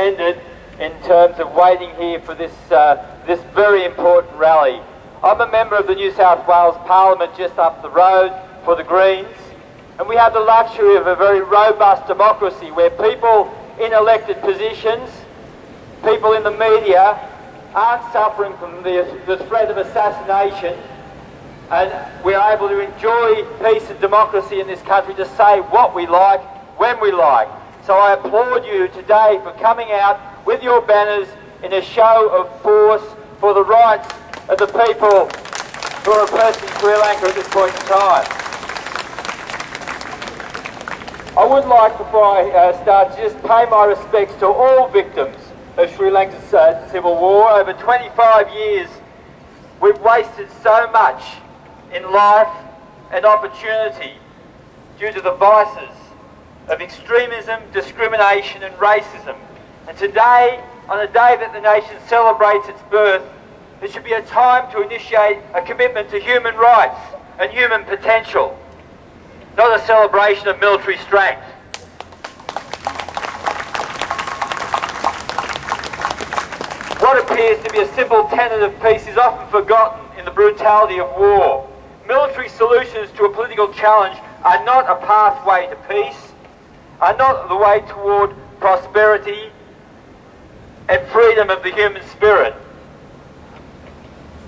commended in terms of waiting here for this, this very important rally. I'm a member of the New South Wales Parliament just up the road for the Greens, and we have the luxury of a very robust democracy where people in elected positions, people in the media, aren't suffering from the threat of assassination, and we're able to enjoy peace and democracy in this country to say what we like, when we like. So I applaud you today for coming out with your banners in a show of force for the rights of the people who are oppressed in Sri Lanka at this point in time. I would like, before I start, to just pay my respects to all victims of Sri Lanka's civil war. Over 25 years, we've wasted so much in life and opportunity due to the vices of extremism, discrimination and racism. And today, on a day that the nation celebrates its birth, there should be a time to initiate a commitment to human rights and human potential, not a celebration of military strength. What appears to be a simple tenet of peace is often forgotten in the brutality of war. Military solutions to a political challenge are not a pathway to peace, are not the way toward prosperity and freedom of the human spirit.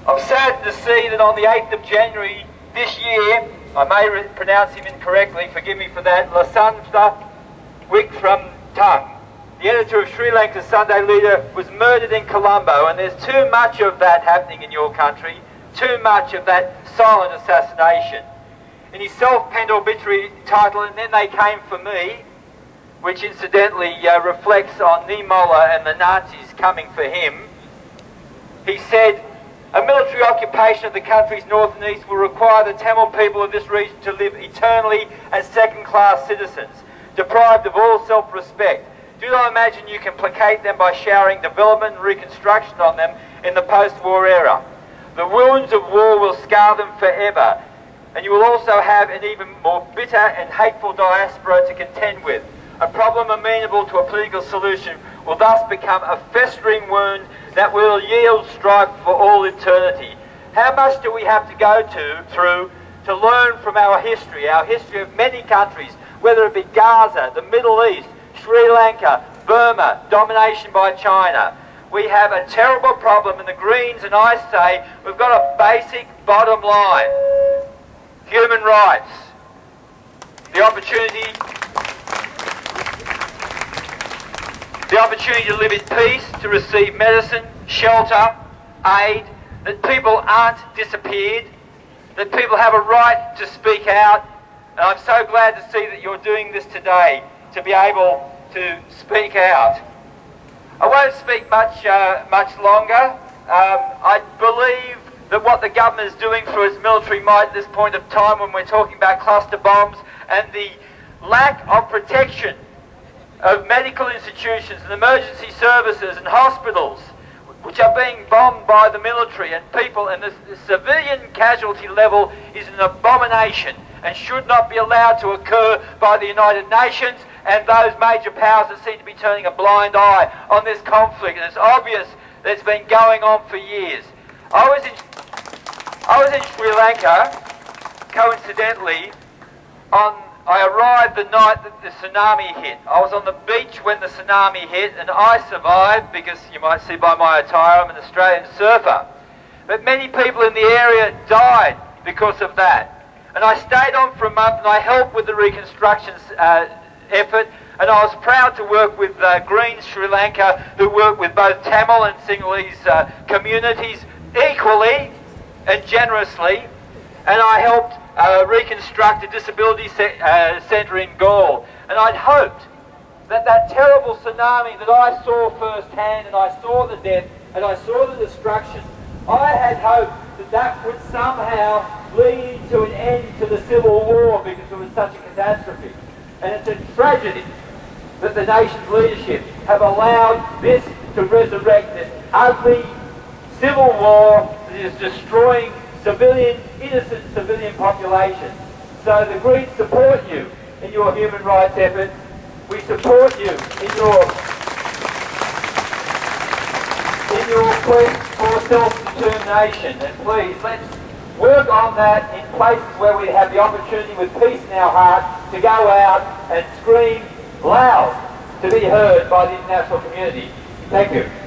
I'm saddened to see that on the 8th of January this year, I may pronounce him incorrectly, forgive me for that, Lasantha Wickramatunge, the editor of Sri Lanka's Sunday Leader, was murdered in Colombo, and there's too much of that happening in your country, too much of that silent assassination. In his self-penned obituary title, "And Then They Came for Me," which incidentally reflects on Niimola and the Nazis coming for him, he said, "A military occupation of the country's north and east will require the Tamil people of this region to live eternally as second-class citizens, deprived of all self-respect. Do not imagine you can placate them by showering development and reconstruction on them in the post-war era. The wounds of war will scar them forever, and you will also have an even more bitter and hateful diaspora to contend with. A problem amenable to a political solution will thus become a festering wound that will yield strife for all eternity." How much do we have to go through to learn from our history of many countries, whether it be Gaza, the Middle East, Sri Lanka, Burma, domination by China? We have a terrible problem, and the Greens and I say we've got a basic bottom line: human rights, the opportunity to live in peace, to receive medicine, shelter, aid, that people aren't disappeared, that people have a right to speak out. And I'm so glad to see that you're doing this today, to be able to speak out. I won't speak much longer. I believe that what the government is doing through its military might at this point of time, when we're talking about cluster bombs and the lack of protection of medical institutions and emergency services and hospitals, which are being bombed by the military, and people, and the civilian casualty level is an abomination and should not be allowed to occur by the United Nations and those major powers that seem to be turning a blind eye on this conflict. And it's obvious that it's been going on for years. I was in Sri Lanka, coincidentally, I arrived the night that the tsunami hit. I was on the beach when the tsunami hit, and I survived because, you might see by my attire, I'm an Australian surfer. But many people in the area died because of that. And I stayed on for a month, and I helped with the reconstruction effort, and I was proud to work with Greens Sri Lanka, who work with both Tamil and Sinhalese communities equally and generously, and I helped reconstruct a disability centre in Galle. And I'd hoped that that terrible tsunami that I saw firsthand, and I saw the death, and I saw the destruction, I had hoped that that would somehow lead to an end to the civil war, because it was such a catastrophe. And it's a tragedy that the nation's leadership have allowed this to resurrect, this ugly civil war that is destroying innocent civilian populations. So the Greens support you in your human rights effort. We support you in your quest for self-determination, and please, let's work on that in places where we have the opportunity with peace in our heart to go out and scream loud to be heard by the international community. Thank you.